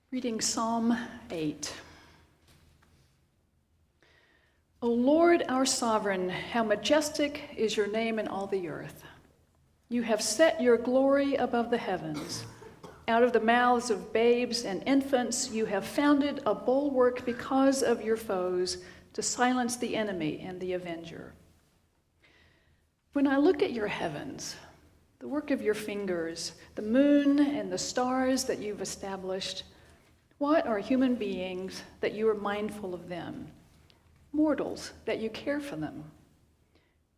Reading Psalm 8. O Lord, our sovereign, how majestic is your name in all the earth. You have set your glory above the heavens. Out of the mouths of babes and infants, you have founded a bulwark because of your foes, to silence the enemy and the avenger. When I look at your heavens, the work of your fingers, the moon and the stars that you've established, what are human beings that you are mindful of them? Mortals that you care for them.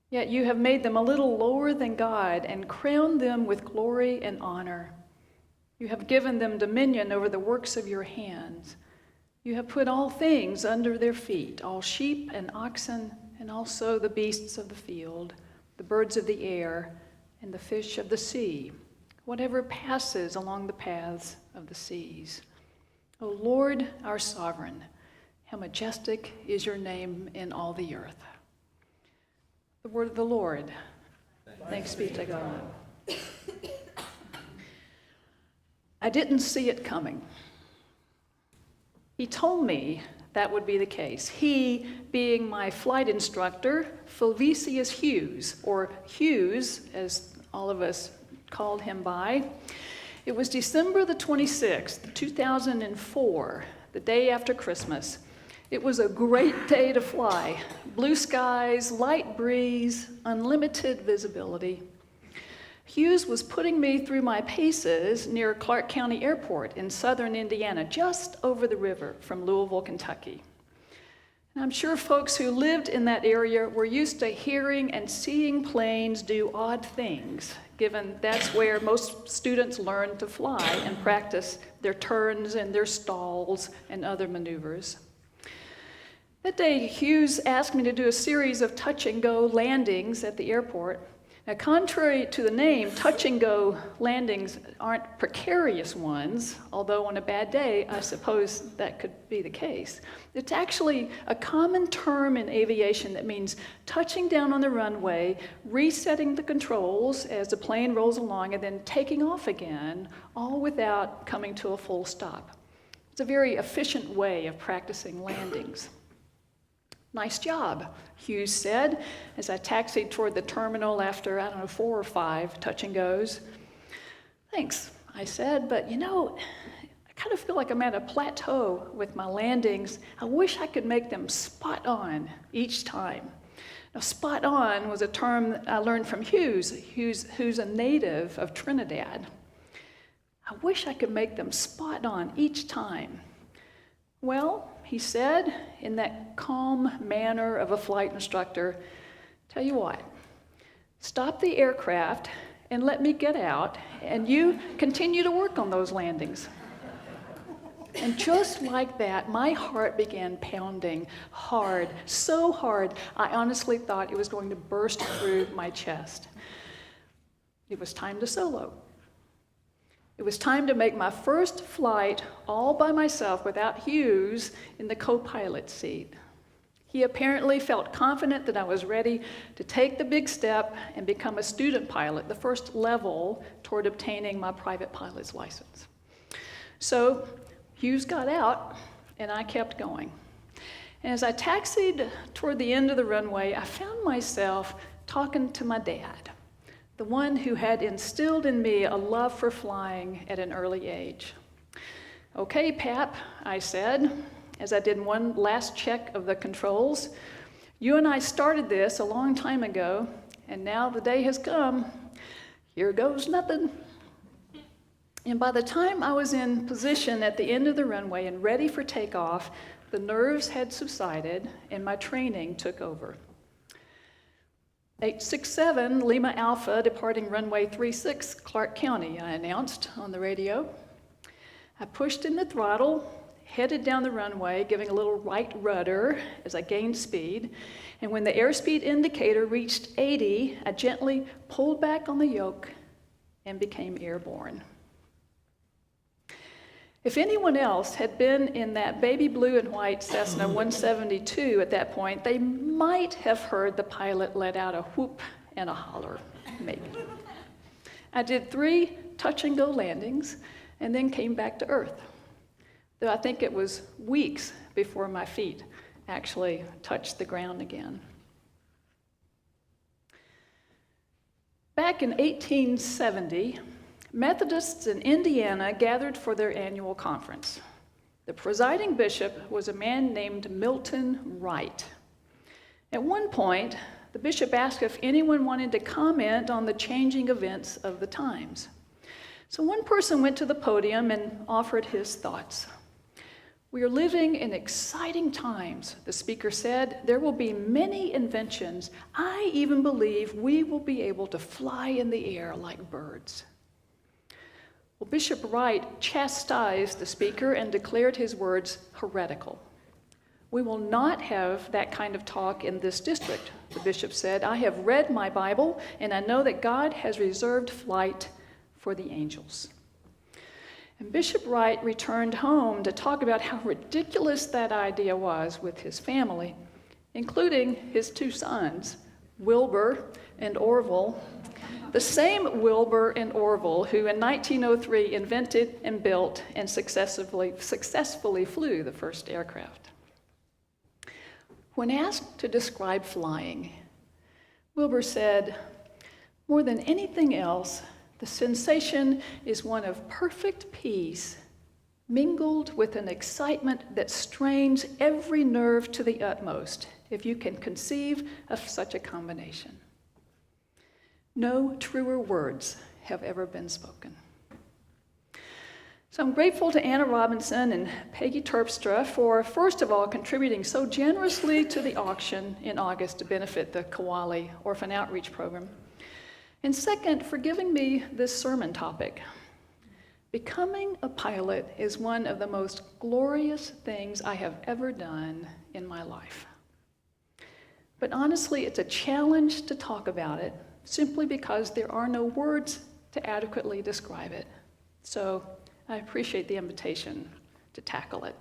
Yet you have made them a little lower than God and crowned them with glory and honor. You have given them dominion over the works of your hands. You have put all things under their feet, all sheep and oxen, and also the beasts of the field, the birds of the air, and the fish of the sea, whatever passes along the paths of the seas. O Lord, our sovereign, how majestic is your name in all the earth. The word of the Lord. Thanks be to God. I didn't see it coming. He told me that would be the case. He, being my flight instructor, Fulvicius Hughes, or Hughes, as all of us called him by. It was December the 26th, 2004, the day after Christmas. It was a great day to fly. Blue skies, light breeze, unlimited visibility. Hughes was putting me through my paces near Clark County Airport in southern Indiana, just over the river from Louisville, Kentucky. And I'm sure folks who lived in that area were used to hearing and seeing planes do odd things, given that's where most students learn to fly and practice their turns and their stalls and other maneuvers. That day, Hughes asked me to do a series of touch-and-go landings at the airport. Now, contrary to the name, touch-and-go landings aren't precarious ones, although on a bad day, I suppose that could be the case. It's actually a common term in aviation that means touching down on the runway, resetting the controls as the plane rolls along, and then taking off again, all without coming to a full stop. It's a very efficient way of practicing landings. Nice job, Hughes said, as I taxied toward the terminal after, 4 or 5 touch-and-goes. Thanks, I said, but I kind of feel like I'm at a plateau with my landings. I wish I could make them spot on each time. Now, spot on was a term that I learned from Hughes, who's a native of Trinidad. I wish I could make them spot on each time. Well, he said, in that calm manner of a flight instructor, tell you what, stop the aircraft and let me get out, and you continue to work on those landings. And just like that, my heart began pounding hard, so hard, I honestly thought it was going to burst through my chest. It was time to solo. It was time to make my first flight all by myself without Hughes in the co-pilot seat. He apparently felt confident that I was ready to take the big step and become a student pilot, the first level toward obtaining my private pilot's license. So Hughes got out and I kept going. And as I taxied toward the end of the runway, I found myself talking to my dad, the one who had instilled in me a love for flying at an early age. Okay, Pap, I said, as I did one last check of the controls. You and I started this a long time ago, and now the day has come. Here goes nothing. And by the time I was in position at the end of the runway and ready for takeoff, the nerves had subsided and my training took over. 867 Lima Alpha departing runway 36 Clark County, I announced on the radio. I pushed in the throttle, headed down the runway, giving a little right rudder as I gained speed, and when the airspeed indicator reached 80, I gently pulled back on the yoke and became airborne. If anyone else had been in that baby blue and white Cessna 172 at that point, they might have heard the pilot let out a whoop and a holler, maybe. I did 3 touch-and-go landings and then came back to Earth. though I think it was weeks before my feet actually touched the ground again. Back in 1870, Methodists in Indiana gathered for their annual conference. The presiding bishop was a man named Milton Wright. At one point, the bishop asked if anyone wanted to comment on the changing events of the times. So one person went to the podium and offered his thoughts. "We are living in exciting times," the speaker said. "There will be many inventions. I even believe we will be able to fly in the air like birds." Well, Bishop Wright chastised the speaker and declared his words heretical. "We will not have that kind of talk in this district," the bishop said. "I have read my Bible, and I know that God has reserved flight for the angels." And Bishop Wright returned home to talk about how ridiculous that idea was with his family, including his two sons, Wilbur and Orville, the same Wilbur and Orville who in 1903 invented and built and successfully flew the first aircraft. When asked to describe flying, Wilbur said, "More than anything else, the sensation is one of perfect peace, mingled with an excitement that strains every nerve to the utmost, if you can conceive of such a combination." No truer words have ever been spoken. So I'm grateful to Anna Robinson and Peggy Terpstra for, first of all, contributing so generously to the auction in August to benefit the Kawali Orphan Outreach Program. And second, for giving me this sermon topic. Becoming a pilot is one of the most glorious things I have ever done in my life. But honestly, it's a challenge to talk about it simply because there are no words to adequately describe it. So I appreciate the invitation to tackle it.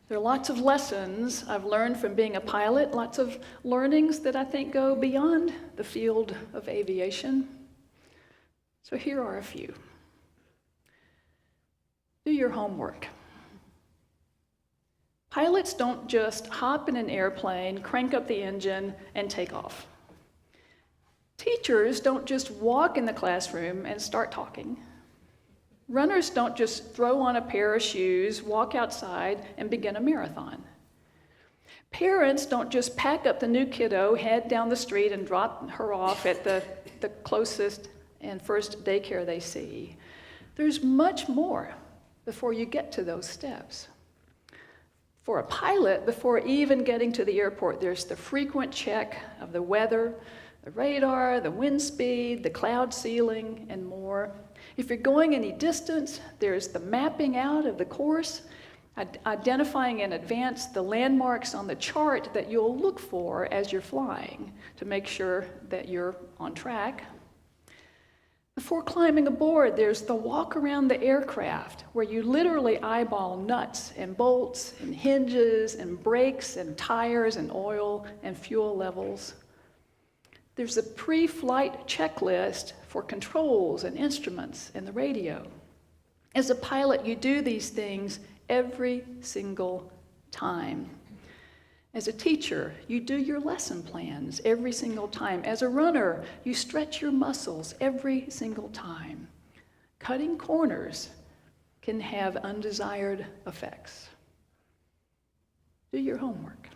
There are lots of lessons I've learned from being a pilot, lots of learnings that I think go beyond the field of aviation. So here are a few. Do your homework. Pilots don't just hop in an airplane, crank up the engine, and take off. Teachers don't just walk in the classroom and start talking. Runners don't just throw on a pair of shoes, walk outside, and begin a marathon. Parents don't just pack up the new kiddo, head down the street, and drop her off at the closest and first daycare they see. There's much more before you get to those steps. For a pilot, before even getting to the airport, there's the frequent check of the weather, the radar, the wind speed, the cloud ceiling, and more. If you're going any distance, there's the mapping out of the course, identifying in advance the landmarks on the chart that you'll look for as you're flying to make sure that you're on track. Before climbing aboard, there's the walk around the aircraft where you literally eyeball nuts and bolts and hinges and brakes and tires and oil and fuel levels. There's a pre-flight checklist for controls and instruments and the radio. As a pilot, you do these things every single time. As a teacher, you do your lesson plans every single time. As a runner, you stretch your muscles every single time. Cutting corners can have undesired effects. Do your homework.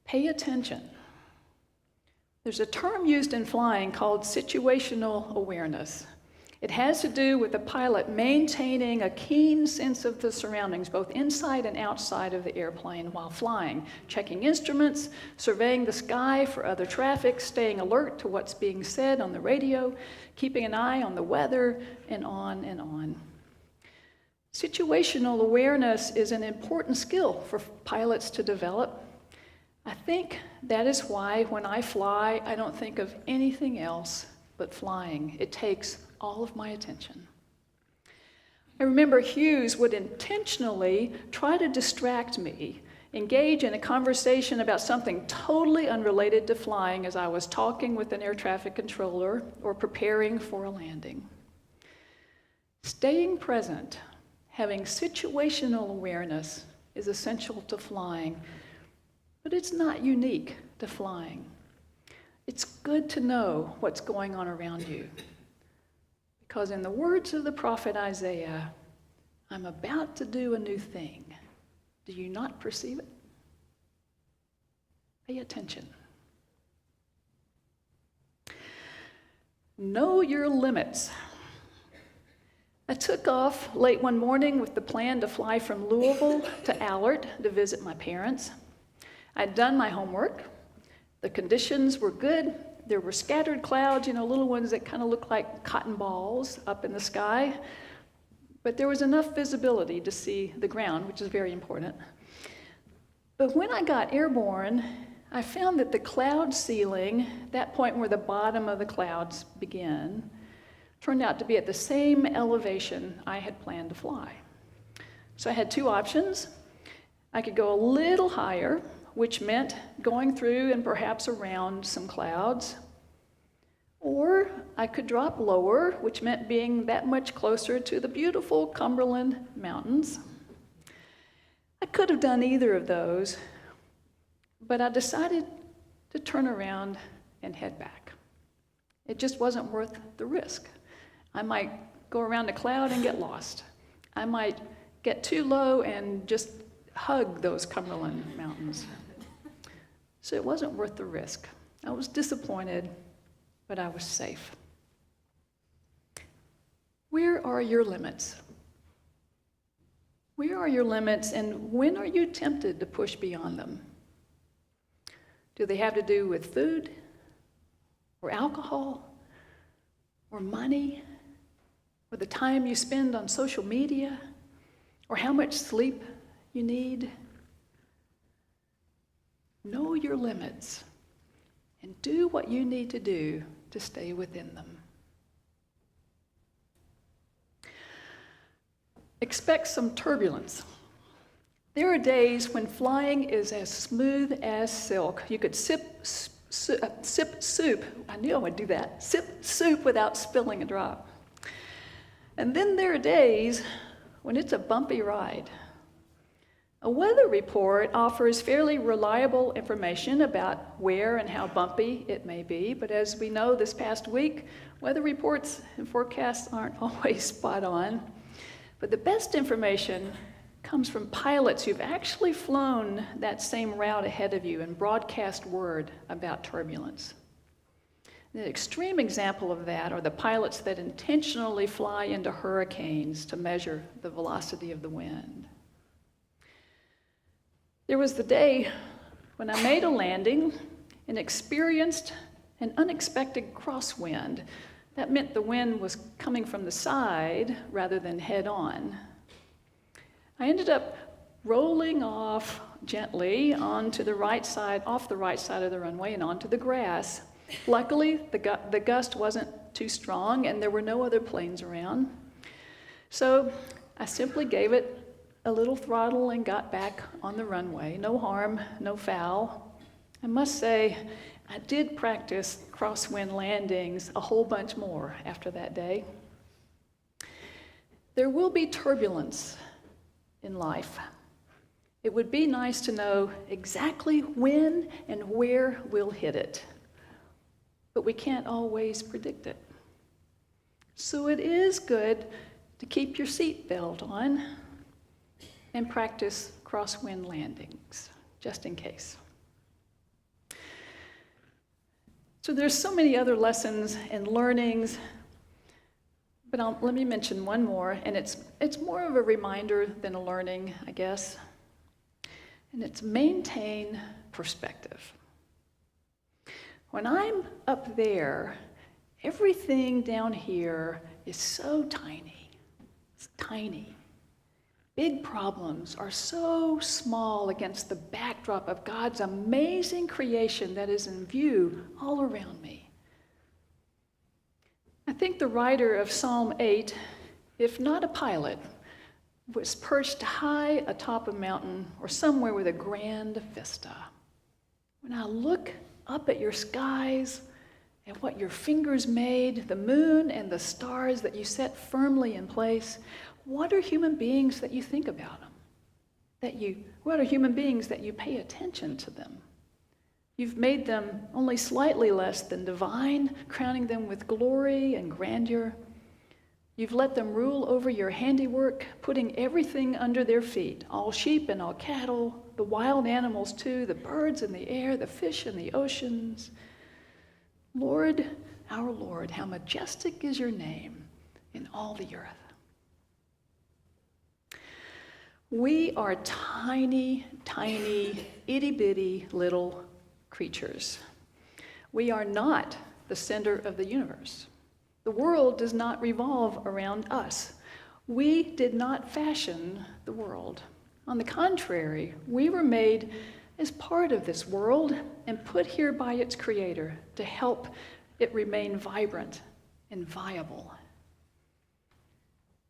Pay attention. There's a term used in flying called situational awareness. It has to do with the pilot maintaining a keen sense of the surroundings, both inside and outside of the airplane while flying, checking instruments, surveying the sky for other traffic, staying alert to what's being said on the radio, keeping an eye on the weather, and on and on. Situational awareness is an important skill for pilots to develop. I think that is why when I fly, I don't think of anything else but flying. It takes all of my attention. I remember Hughes would intentionally try to distract me, engage in a conversation about something totally unrelated to flying as I was talking with an air traffic controller or preparing for a landing. Staying present, having situational awareness is essential to flying, but it's not unique to flying. It's good to know what's going on around you. Because in the words of the prophet Isaiah, I'm about to do a new thing. Do you not perceive it? Pay attention. Know your limits. I took off late one morning with the plan to fly from Louisville to Allard to visit my parents. I'd done my homework. The conditions were good. There were scattered clouds, little ones that kind of look like cotton balls up in the sky. But there was enough visibility to see the ground, which is very important. But when I got airborne, I found that the cloud ceiling, that point where the bottom of the clouds begin, turned out to be at the same elevation I had planned to fly. So I had two options. I could go a little higher, which meant going through and perhaps around some clouds, or I could drop lower, which meant being that much closer to the beautiful Cumberland Mountains. I could have done either of those, but I decided to turn around and head back. It just wasn't worth the risk. I might go around a cloud and get lost. I might get too low and just hug those Cumberland Mountains. So it wasn't worth the risk. I was disappointed, but I was safe. Where are your limits? Where are your limits, and when are you tempted to push beyond them? Do they have to do with food, or alcohol, or money, or the time you spend on social media, or how much sleep you need? Know your limits and do what you need to do to stay within them. Expect some turbulence. There are days when flying is as smooth as silk. You could sip soup. I knew I would do that. Sip soup without spilling a drop. And then there are days when it's a bumpy ride. A weather report offers fairly reliable information about where and how bumpy it may be, but as we know this past week, weather reports and forecasts aren't always spot on. But the best information comes from pilots who've actually flown that same route ahead of you and broadcast word about turbulence. The extreme example of that are the pilots that intentionally fly into hurricanes to measure the velocity of the wind. There was the day when I made a landing and experienced an unexpected crosswind. That meant the wind was coming from the side rather than head on. I ended up rolling off gently onto the right side, off the right side of the runway and onto the grass. Luckily, the gust wasn't too strong and there were no other planes around. So I simply gave it a little throttle and got back on the runway. No harm, no foul. I must say, I did practice crosswind landings a whole bunch more after that day. There will be turbulence in life. It would be nice to know exactly when and where we'll hit it, but we can't always predict it. So it is good to keep your seatbelt on and practice crosswind landings, just in case. So there's so many other lessons and learnings, but let me mention one more, and it's more of a reminder than a learning, I guess, and it's maintain perspective. When I'm up there, everything down here is so tiny. It's tiny. Big problems are so small against the backdrop of God's amazing creation that is in view all around me. I think the writer of Psalm 8, if not a pilot, was perched high atop a mountain or somewhere with a grand vista. When I look up at your skies and what your fingers made, the moon and the stars that you set firmly in place, what are human beings that you think about them? What are human beings that you pay attention to them? You've made them only slightly less than divine, crowning them with glory and grandeur. You've let them rule over your handiwork, putting everything under their feet, all sheep and all cattle, the wild animals too, the birds in the air, the fish in the oceans. Lord, our Lord, how majestic is your name in all the earth. We are tiny, tiny, itty-bitty little creatures. We are not the center of the universe. The world does not revolve around us. We did not fashion the world. On the contrary, we were made as part of this world and put here by its creator to help it remain vibrant and viable.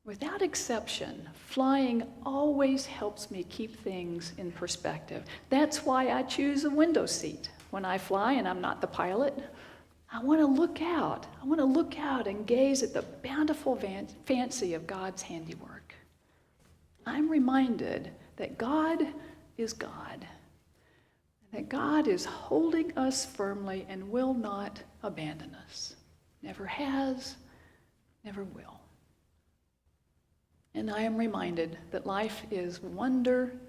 Without exception, flying always helps me keep things in perspective. That's why I choose a window seat when I fly and I'm not the pilot. I want to look out. I want to look out and gaze at the bountiful fancy of God's handiwork. I'm reminded that God is God, that God is holding us firmly and will not abandon us. Never has, never will. And I am reminded that life is wonderful.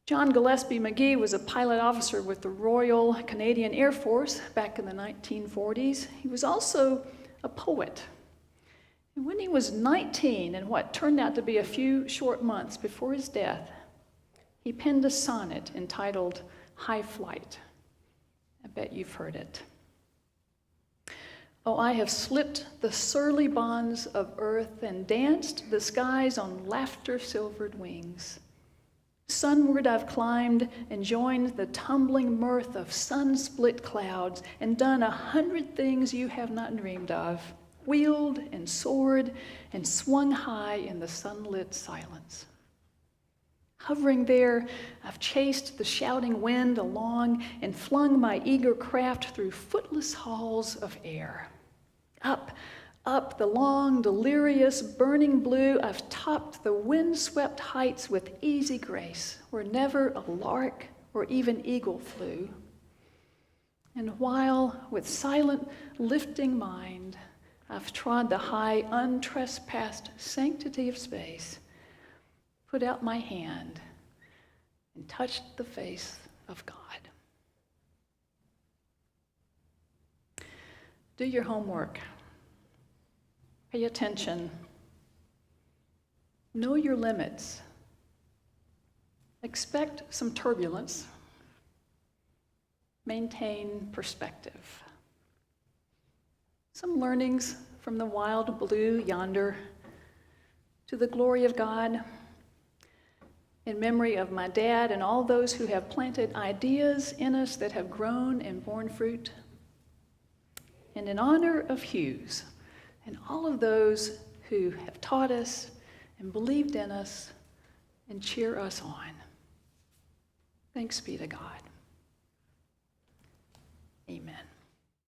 John Gillespie Magee was a pilot officer with the Royal Canadian Air Force back in the 1940s. He was also a poet. And when he was 19, and what turned out to be a few short months before his death, he penned a sonnet entitled High Flight. I bet you've heard it. Oh, I have slipped the surly bonds of earth and danced the skies on laughter-silvered wings. Sunward I've climbed and joined the tumbling mirth of sun-split clouds and done 100 things you have not dreamed of, wheeled and soared and swung high in the sunlit silence. Hovering there, I've chased the shouting wind along and flung my eager craft through footless halls of air. Up the long, delirious, burning blue, I've topped the wind-swept heights with easy grace, where never a lark or even eagle flew. And while, with silent, lifting mind, I've trod the high, untrespassed sanctity of space, put out my hand and touched the face of God. Do your homework. Pay attention. Know your limits. Expect some turbulence. Maintain perspective. Some learnings from the wild blue yonder to the glory of God, in memory of my dad and all those who have planted ideas in us that have grown and borne fruit, and in honor of Hughes and all of those who have taught us and believed in us and cheer us on. Thanks be to God. Amen.